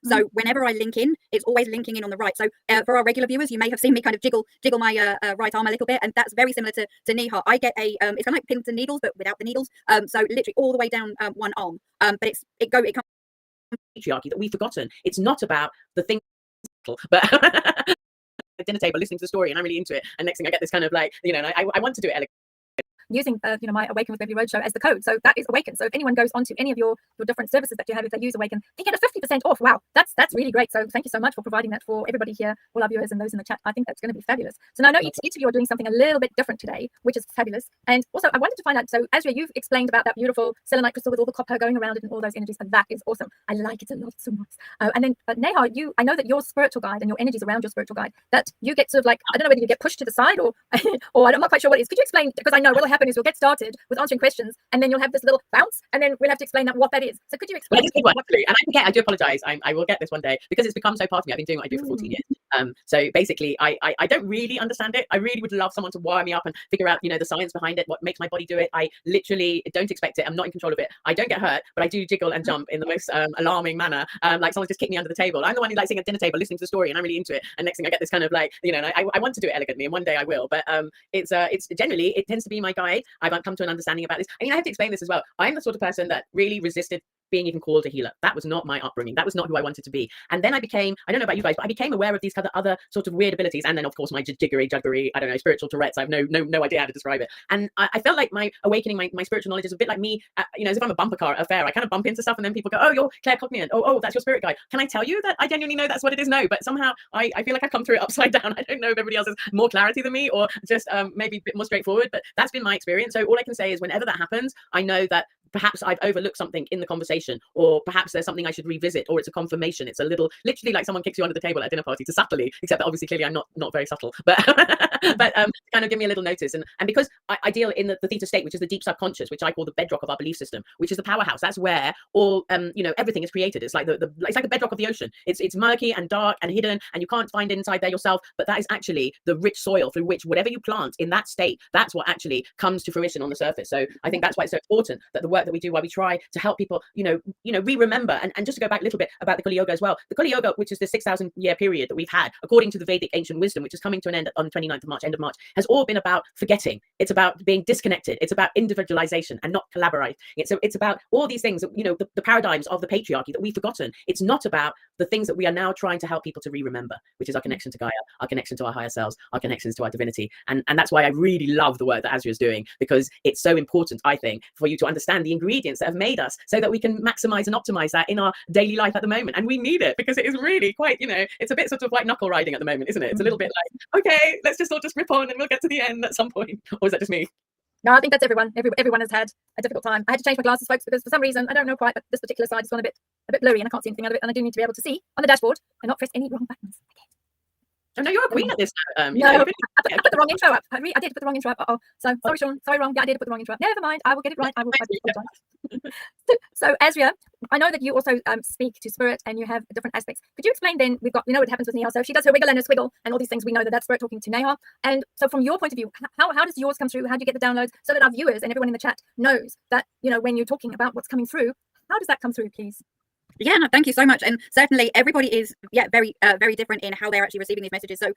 So whenever I link in, it's always linking in on the right. So for our regular viewers, you may have seen me kind of jiggle my right arm a little bit, and that's very similar to Neha. I get a it's kind of like pins and needles, but without the needles. So literally all the way down one arm. But it comes patriarchy that we've forgotten. It's not about the thing, but dinner table listening to the story, and I'm really into it. And next thing I get this kind of like, and I want to do it elegantly. Using my Awaken with Beverly Roadshow as the code. So that is Awaken. So if anyone goes onto any of your different services that you have, if they use Awaken, they get a 50% off. Wow, that's really great. So thank you so much for providing that for everybody here, all our viewers and those in the chat. I think that's going to be fabulous. So now I know each of you are doing something a little bit different today, which is fabulous. And also I wanted to find out, so Azria, you've explained about that beautiful selenite crystal with all the copper going around it and all those energies, and that is awesome. I like it a lot, so nice. And then Neha, I know that your spiritual guide and your energies around your spiritual guide, that you get sort of like, I don't know whether you get pushed to the side or I'm not quite sure what it is. Could you explain? Because I know what will happen is we'll get started with answering questions, and then you'll have this little bounce, and then we'll have to explain what that is. So could you explain? Well, and I forget, I do apologize. I will get this one day because it's become so part of me. I've been doing what I do for 14 years. So basically I don't really understand it. I really would love someone to wire me up and figure out, the science behind it, what makes my body do it. I literally don't expect it. I'm not in control of it. I don't get hurt, but I do jiggle and jump in the most alarming manner. Like someone's just kicked me under the table. I'm the one who likes sitting at dinner table listening to the story, and I'm really into it. And next thing I get this kind of like, I want to do it elegantly, and one day I will. But it's generally, it tends to be my guide. I've come to an understanding about this. I have to explain this as well. I'm the sort of person that really resisted being even called a healer. That was not my upbringing. That was not who I wanted to be. And then I became, I don't know about you guys, but I became aware of these other sort of weird abilities. And then of course my jiggery, I don't know, spiritual Tourette's. I have no idea how to describe it. And I felt like my awakening, my spiritual knowledge is a bit like me, as if I'm a bumper car at a fair. I kind of bump into stuff and then people go, oh, you're claircognizant. Oh, that's your spirit guide. Can I tell you that I genuinely know that's what it is? No, but somehow I feel like I've come through it upside down. I don't know if everybody else has more clarity than me or just maybe a bit more straightforward, but that's been my experience. So all I can say is whenever that happens, I know that perhaps I've overlooked something in the conversation, or perhaps there's something I should revisit, or it's a confirmation. It's a little, literally like someone kicks you under the table at a dinner party to subtly, except that obviously clearly I'm not very subtle, but kind of give me a little notice. And because I deal in the theta state, which is the deep subconscious, which I call the bedrock of our belief system, which is the powerhouse. That's where all everything is created. It's like it's like the bedrock of the ocean. It's murky and dark and hidden, and you can't find it inside there yourself. But that is actually the rich soil through which whatever you plant in that state, that's what actually comes to fruition on the surface. So I think that's why it's so important that the work that we do, why we try to help people, re-remember. And just to go back a little bit about the Kali Yoga as well, the Kali Yoga, which is the 6,000 year period that we've had, according to the Vedic ancient wisdom, which is coming to an end on the 29th of March, end of March, has all been about forgetting. It's about being disconnected. It's about individualization and not collaborate. It's about all these things that, the paradigms of the patriarchy that we've forgotten. It's not about the things that we are now trying to help people to re-remember, which is our connection to Gaia, our connection to our higher selves, our connections to our divinity. And that's why I really love the work that Azria is doing, because it's so important, I think, for you to understand the ingredients that have made us so that we can maximize and optimize that in our daily life at the moment. And we need it because it is really quite, it's a bit sort of like knuckle riding at the moment, isn't it? It's a little bit like, okay, let's just all just rip on and we'll get to the end at some point. Or is that just me? No, I think that's everyone. Everyone has had a difficult time. I had to change my glasses, folks, because for some reason, I don't know quite, but this particular side has gone a bit blurry and I can't see anything out of it. And I do need to be able to see on the dashboard and not press any wrong buttons. Oh, no, you're a queen at this. No, I put the wrong intro up. I did put the wrong intro up. So sorry, Sean. Sorry, wrong. Yeah, I did put the wrong intro up. Never mind. I will get it right. I will apologize. So Azria, I know that you also speak to spirit and you have different aspects. Could you explain then? We've got, what happens with Neha. So if she does her wiggle and her swiggle and all these things, we know that that's spirit talking to Neha. And so from your point of view, how does yours come through? How do you get the downloads so that our viewers and everyone in the chat knows that, when you're talking about what's coming through, how does that come through, please? Yeah, no, thank you so much. And certainly everybody is, very different in how they're actually receiving these messages. So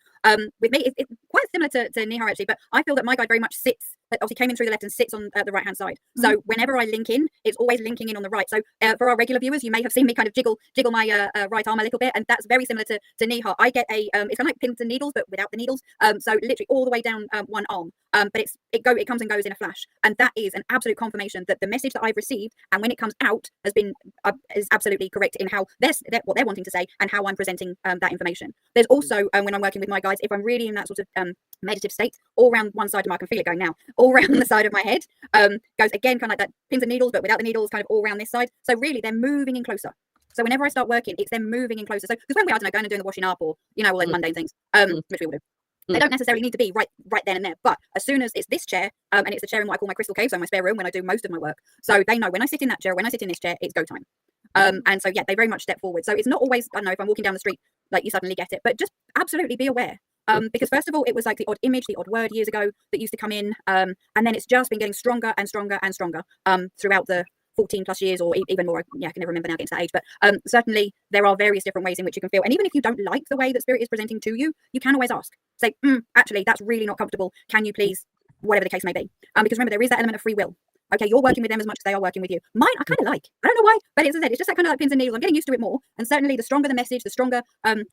with me, it's quite similar to Neha actually, but I feel that my guide very much sits, obviously came in through the left and sits on the right hand side. So whenever I link in, it's always linking in on the right. So for our regular viewers, you may have seen me kind of jiggle my right arm a little bit, and that's very similar to Neha. I get a it's kind of like pins and needles, but without the needles. So literally all the way down one arm. But it comes and goes in a flash, and that is an absolute confirmation that the message that I've received and when it comes out has been is absolutely correct in how what they're wanting to say and how I'm presenting that information. There's also when I'm working with my guides, if I'm really in that sort of meditative state, all around one side of my, I can feel it going now, all around the side of my head, goes again kind of like that pins and needles, but without the needles, kind of all around this side. So really, they're moving in closer. So whenever I start working, it's them moving in closer. So because when we are, going and doing the washing up or all those mundane things, which we all do. They don't necessarily need to be right then and there, but as soon as it's this chair, and it's the chair in what I call my crystal cave, so my spare room when I do most of my work, so they know when I sit in that chair, when I sit in this chair, it's go time. And so they very much step forward. So it's not always, I don't know, if I'm walking down the street, like you suddenly get it, but just absolutely be aware. Because first of all, it was like the odd image, the odd word years ago that used to come in, and then it's just been getting stronger and stronger and stronger throughout the 14 plus years, or even more. Yeah, I can never remember now getting to that age. But certainly there are various different ways in which you can feel. And even if you don't like the way that spirit is presenting to you, you can always ask. Say, actually, that's really not comfortable. Can you please, whatever the case may be? Because remember, there is that element of free will. Okay, you're working with them as much as they are working with you. Mine, I kind of like. I don't know why, but it's just that kind of like pins and needles. I'm getting used to it more. And certainly the stronger the message, the stronger,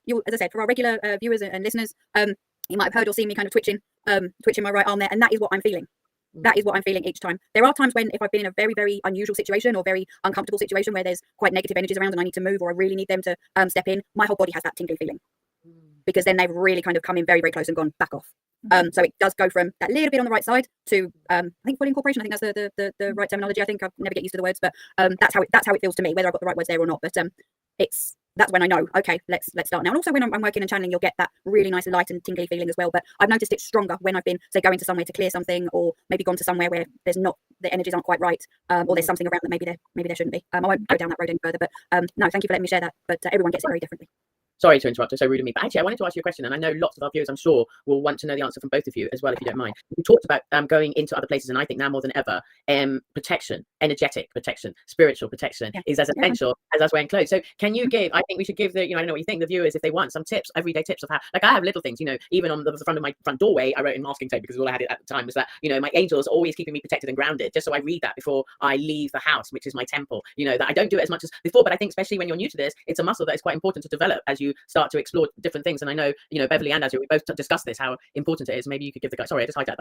you, as I said, for our regular viewers and listeners, you might have heard or seen me kind of twitching my right arm there. And that is what I'm feeling. That is what I'm feeling each time. There are times when, if I've been in a very, very unusual situation or very uncomfortable situation where there's quite negative energies around and I need to move, or I really need them to step in, my whole body has that tingling feeling, because then they've really kind of come in very, very close and gone back off. So it does go from that little bit on the right side to I think full incorporation. I think that's the right terminology. I think I never get used to the words, but that's how it feels to me, whether I've got the right words there or not. But that's when I know, okay, let's start now. And also when I'm working and channeling, you'll get that really nice light and tingly feeling as well. But I've noticed it's stronger when I've been, say, going to somewhere to clear something, or maybe gone to somewhere where there's not, the energies aren't quite right, or there's something around that maybe there shouldn't be. I won't go down that road any further, but no, thank you for letting me share that. But everyone gets it very differently. Sorry to interrupt, it's so rude of me, but actually I wanted to ask you a question, and I know lots of our viewers, I'm sure, will want to know the answer from both of you as well, if you don't mind. You talked about going into other places, and I think now more than ever, protection, energetic protection, spiritual protection is as essential as us wearing clothes. So can you give, I think we should give the, I don't know what you think, the viewers, if they want some tips, everyday tips of how, like I have little things, even on the front of my front doorway, I wrote in masking tape, because all I had at the time was that, my angels are always keeping me protected and grounded, just so I read that before I leave the house, which is my temple, that I don't do it as much as before, but I think especially when you're new to this, it's a muscle that is quite important to develop as you start to explore different things. And I know, Beverly and Azure, we both discussed this, how important it is. Maybe you could give the guy, sorry, I just hijacked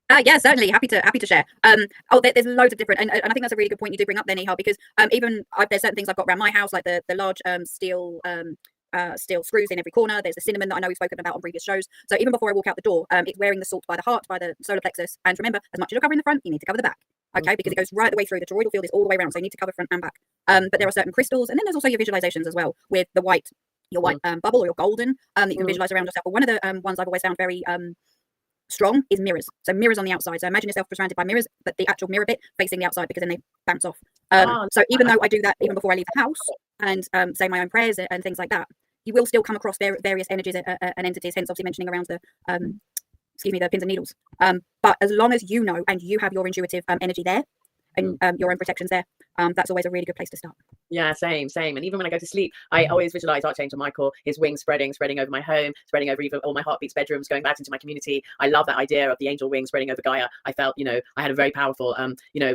that. Yeah, certainly happy to share. There's loads of different, and I think that's a really good point you do bring up there, Nihal, because even there's certain things I've got around my house, like the large steel screws in every corner. There's the cinnamon that I know we've spoken about on previous shows. So even before I walk out the door, it's wearing the salt by the heart, by the solar plexus. And remember, as much as you're covering the front, you need to cover the back. Okay, because it goes right the way through. The toroidal field is all the way around, so you need to cover front and back. But there are certain crystals, and then there's also your visualizations as well, with the white, your white bubble or your golden that you can visualize around yourself. But one of the ones I've always found very strong is mirrors. So mirrors on the outside. So imagine yourself surrounded by mirrors, but the actual mirror bit facing the outside, because then they bounce off. So even though I do that even before I leave the house and say my own prayers and things like that, you will still come across various energies and entities. Hence, obviously mentioning around the the pins and needles. But as long as you know and you have your intuitive energy there and your own protections there, that's always a really good place to start. Yeah, same. And even when I go to sleep, I always visualize Archangel Michael, his wings spreading over my home, spreading over even all my heartbeats bedrooms, going back into my community. I love that idea of the angel wings spreading over Gaia. I felt, I had a very powerful,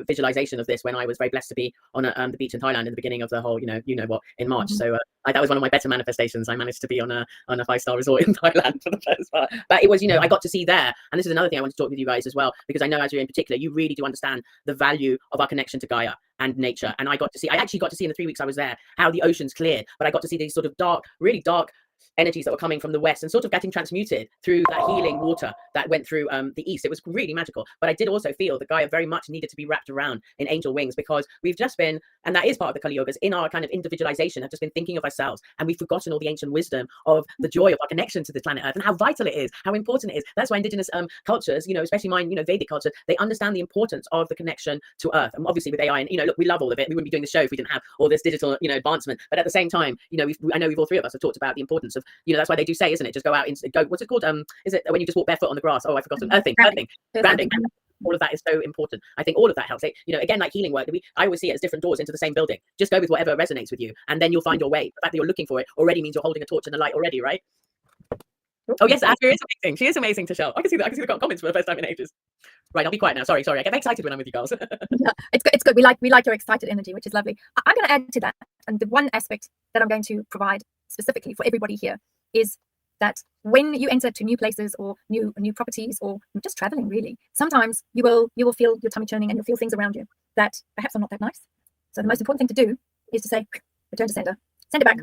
visualization of this when I was very blessed to be on the beach in Thailand in the beginning of the whole, in March. So that was one of my better manifestations. I managed to be on a 5-star resort in Thailand for the first part. But it was, I got to see there. And this is another thing I want to talk with you guys as well, because I know, as you in particular, you really do understand the value of our connection to Gaia and nature. And I actually got to see in the 3 weeks I was there how the oceans cleared, but I got to see these sort of dark, really dark energies that were coming from the west and sort of getting transmuted through that healing water that went through the east. It was really magical. But I did also feel that Gaia very much needed to be wrapped around in angel wings, because we've just been, and that is part of the Kali Yogas, in our kind of individualization, have just been thinking of ourselves, and we've forgotten all the ancient wisdom of the joy of our connection to the planet Earth and how vital it is, how important it is. That's why indigenous cultures, especially mine, Vedic culture, they understand the importance of the connection to Earth. And obviously with AI, and look, we love all of it. We wouldn't be doing the show if we didn't have all this digital, advancement. But at the same time, I know we've all three of us have talked about the importance of, that's why they do say, isn't it, just go out and go, what's it called, is it when you just walk barefoot on the grass? Oh, I forgot. Earthing. Grounding. All of that is so important. I think all of that helps. Again, like healing work, I always see it as different doors into the same building. Just go with whatever resonates with you, and then you'll find your way. The fact that you're looking for it already means you're holding a torch and a light already, right? Oh yes, Ashley is amazing. She is amazing, Tashelle. I can see the comments for the first time in ages. Right, I'll be quiet now. Sorry. I get very excited when I'm with you girls. No, it's good. We like your excited energy, which is lovely. I'm going to add to that, and the one aspect that I'm going to provide specifically for everybody here is that when you enter to new places or new properties, or just traveling, really, sometimes you will feel your tummy churning, and you'll feel things around you that perhaps are not that nice. So the most important thing to do is to say, return to sender, send it back,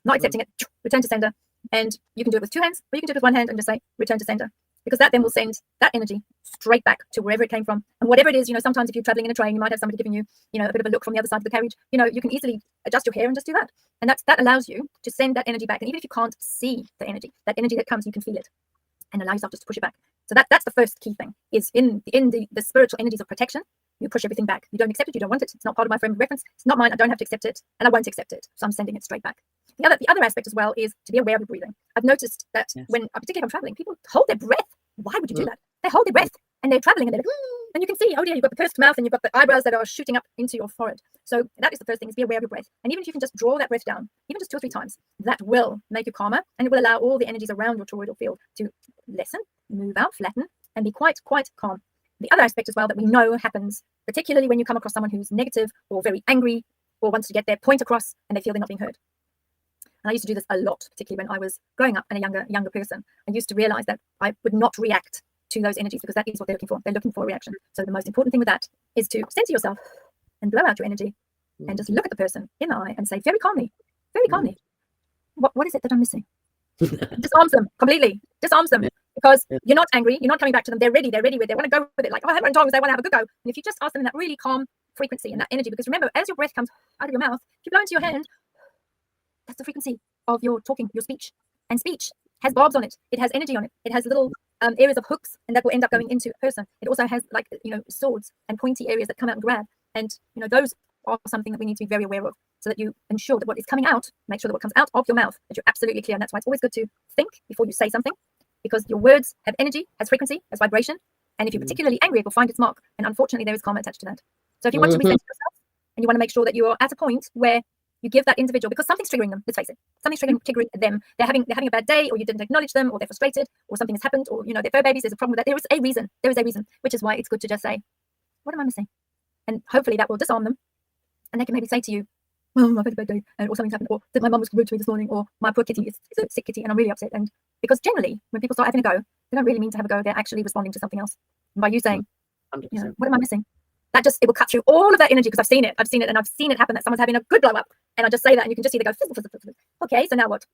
not accepting it, return to sender. And you can do it with 2 hands, or you can do it with 1 hand and just say, return to sender. Because that then will send that energy straight back to wherever it came from. And whatever it is, sometimes if you're traveling in a train, you might have somebody giving you, a bit of a look from the other side of the carriage. You can easily adjust your hair and just do that. And that allows you to send that energy back. And even if you can't see the energy, that energy that comes, you can feel it and allow yourself just to push it back. So that's the first key thing, is in the spiritual energies of protection, you push everything back. You don't accept it, you don't want it. It's not part of my frame of reference. It's not mine. I don't have to accept it, and I won't accept it. So I'm sending it straight back. The other aspect as well is to be aware of your breathing. I've noticed that when, particularly if I'm traveling, people hold their breath. Why would you do that? They hold their breath, and they're traveling and they're like, and you can see, oh dear, you've got the pursed mouth and you've got the eyebrows that are shooting up into your forehead. So that is the first thing, is be aware of your breath. And even if you can just draw that breath down, even just 2 or 3 times, that will make you calmer, and it will allow all the energies around your toroidal field to lessen, move out, flatten, and be quite calm. The other aspect as well that we know happens, particularly when you come across someone who's negative or very angry or wants to get their point across and they feel they're not being heard. And I used to do this a lot, particularly when I was growing up and a younger person. I used to realize that I would not react to those energies, because that is what they're looking for. They're looking for a reaction. So the most important thing with that is to center yourself and blow out your energy and just look at the person in the eye and say very calmly, what is it that I'm missing? Disarms them completely. Disarms them. Because you're not angry, you're not coming back to them. They're ready with it. They want to go with it. Like, oh, I have my tongues, they want to have a good go. And if you just ask them in that really calm frequency and that energy, because remember, as your breath comes out of your mouth, if you blow into your hand, that's the frequency of your talking, your speech. And speech has barbs on it. It has energy on it. It has little areas of hooks, and that will end up going into a person. It also has, like, swords and pointy areas that come out and grab. And those are something that we need to be very aware of, so that you ensure that what is coming out, make sure that what comes out of your mouth, that you're absolutely clear. And that's why it's always good to think before you say something, because your words have energy, has frequency, has vibration. And if you're particularly angry, it will find its mark. And unfortunately, there is karma attached to that. So if you want to reset yourself, and you want to make sure that you are at a point where you give that individual, because something's triggering them, let's face it, something's triggering them. They're having a bad day, or you didn't acknowledge them, or they're frustrated, or something has happened, or they're fur babies, there's a problem with that. There is a reason, which is why it's good to just say, what am I missing? And hopefully that will disarm them, and they can maybe say to you, well, I've had a bad day, or something's happened, or that my mum was rude to me this morning, or my poor kitty is a sick kitty and I'm really upset. And because generally when people start having a go, they don't really mean to have a go, they're actually responding to something else. And by you saying, what am I missing? It will cut through all of that energy, because I've seen it, and I've seen it happen, that someone's having a good blow up, and I just say that, and you can just see they go, okay, so now what?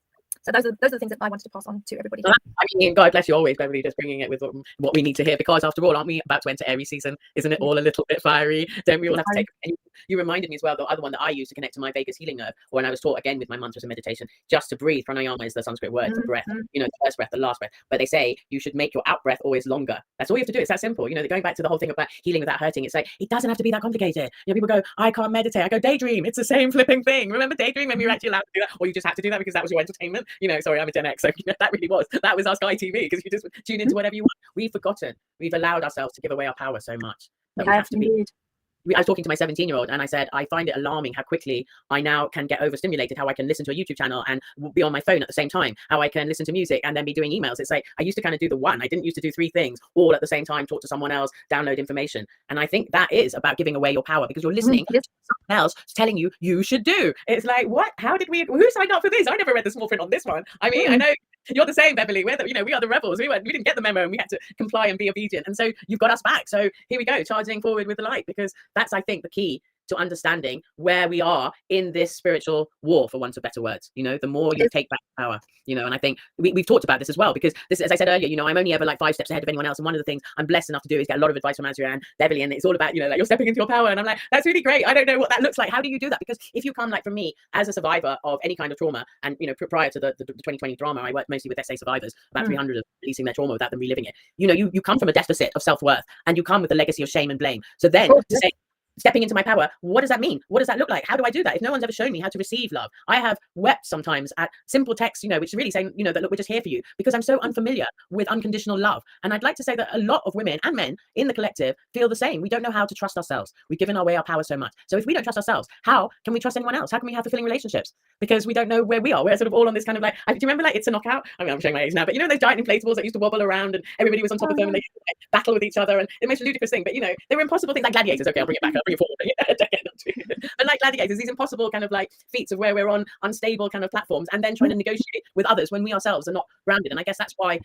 So those are the things that I wanted to pass on to everybody. I mean, God bless you always, Beverly, just bringing it with what we need to hear, because after all, aren't we about to enter Aries season? Isn't it all a little bit fiery? Don't we all have to take? And you reminded me as well, the other one that I use to connect to my vagus healing nerve, or when I was taught again with my mantras and meditation, just to breathe. Pranayama is the Sanskrit word for breath. The first breath, the last breath. But they say you should make your out breath always longer. That's all you have to do. It's that simple. Going back to the whole thing about healing without hurting. It's like, it doesn't have to be that complicated. People go, I can't meditate. I go, daydream. It's the same flipping thing. Remember daydream when we were actually allowed to do that, or you just have to do that because that was your entertainment? Sorry, I'm a Gen X, so that was our Sky TV, because you just tune into whatever you want. We've forgotten. We've allowed ourselves to give away our power so much that we have to be. I was talking to my 17-year-old, and I said, I find it alarming how quickly I now can get overstimulated, how I can listen to a YouTube channel and be on my phone at the same time, how I can listen to music and then be doing emails. It's like, I used to kind of do the one. I didn't used to do 3 things all at the same time, talk to someone else, download information. And I think that is about giving away your power, because you're listening to someone else telling you should do. It's like, what? Who signed up for this? I never read the small print on this one. I mean, I know you're the same, Beverly. We are the rebels. We didn't get the memo, and we had to comply and be obedient. And so you've got us back. So here we go, charging forward with the light, because that's, I think, the key to understanding where we are in this spiritual war, for want of better words. The more you take back power, and I think we've talked about this as well, because this, as I said earlier, I'm only ever like 5 steps ahead of anyone else. And one of the things I'm blessed enough to do is get a lot of advice from Azria and Beverly, and it's all about, like, you're stepping into your power. And I'm like, that's really great. I don't know what that looks like. How do you do that? Because if you come, like, from me as a survivor of any kind of trauma, and prior to the 2020 drama, I worked mostly with SA survivors, about 300 of releasing their trauma without them reliving it. You come from a deficit of self-worth, and you come with a legacy of shame and blame. So then to say, stepping into my power, what does that mean? What does that look like? How do I do that? If no one's ever shown me how to receive love, I have wept sometimes at simple texts, which is really saying, that, look, we're just here for you, because I'm so unfamiliar with unconditional love. And I'd like to say that a lot of women and men in the collective feel the same. We don't know how to trust ourselves. We've given away our power so much. So if we don't trust ourselves, how can we trust anyone else? How can we have fulfilling relationships? Because we don't know where we are. We're sort of all on this kind of like, do you remember, like, It's a Knockout? I mean, I'm showing my age now, but those giant inflatables that used to wobble around and everybody was on top of them and they used to, like, battle with each other, and the most ludicrous thing, but they were impossible things like gladiators. Okay, I'll bring it back. I'll bring it forward. But like gladiators, these impossible kind of like feats of where we're on unstable kind of platforms, and then trying to negotiate with others when we ourselves are not grounded. And I guess that's why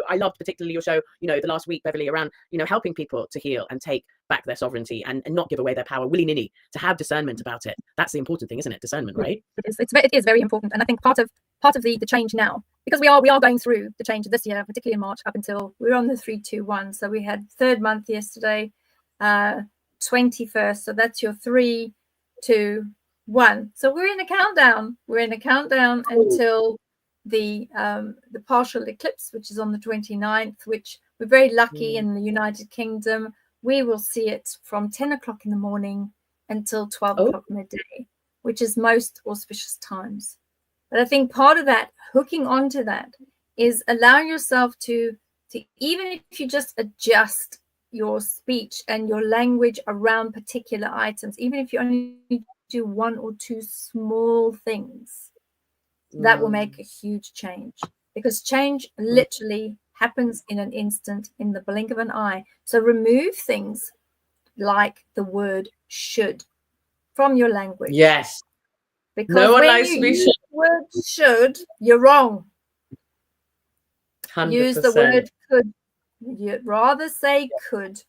I loved particularly your show the last week, Beverly, around helping people to heal and take back their sovereignty and not give away their power willy-nilly, to have discernment about it. That's the important thing, isn't it? Discernment, right? It is very important. And I think part of the change now, because we are going through the change this year, particularly in March, up until we're on the 3-2-1. So we had 3rd month yesterday, 21st. So that's your 3, 2, 1. So we're in a countdown. Until the partial eclipse, which is on the 29th, which we're very lucky in the United Kingdom. We will see it from 10 o'clock in the morning until 12 o'clock midday, which is most auspicious times. But I think part of that, hooking onto that, is allowing yourself to even if you just adjust your speech and your language around particular items, even if you only do one or two small things, that will make a huge change, because change literally happens in an instant, in the blink of an eye. So remove things like the word should from your language. Yes. Because No one when likes you to be use the word should, you're wrong. 100%. Use the word could. You'd rather say could,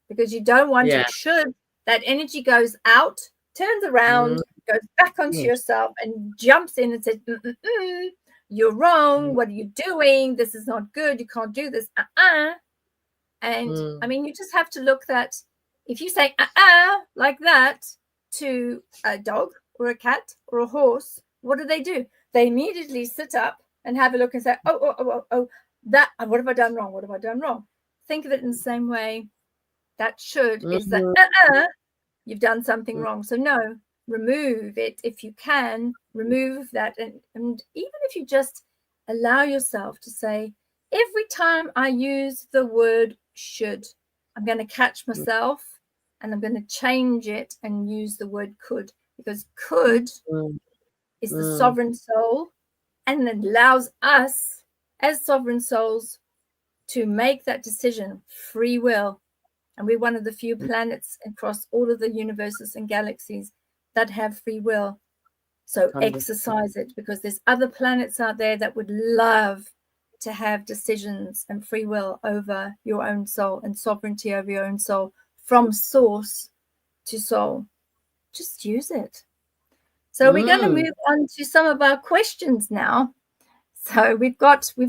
because you don't want Yeah. it. Should, that energy goes out, turns around, goes back onto Mm. yourself and jumps in and says, you're wrong. Mm. What are you doing? This is not good. You can't do this. And I mean, you just have to look that if you say like that to a dog or a cat or a horse, what do? They immediately sit up and have a look and say, oh, that, what have I done wrong? What have I done wrong? Think of it in the same way. That should is that you've done something wrong. So no, remove it if you can. Remove that, and even if you just allow yourself to say, every time I use the word should, I'm going to catch myself and I'm going to change it and use the word could, because could is the sovereign soul, and it allows us as sovereign souls to make that decision, free will. And we're one of the few planets across all of the universes and galaxies that have free will. So 100%. exercise it, because there's other planets out there that would love to have decisions and free will over your own soul and sovereignty over your own soul, from source to soul. Just use it. So we're going to move on to some of our questions now. So we've got some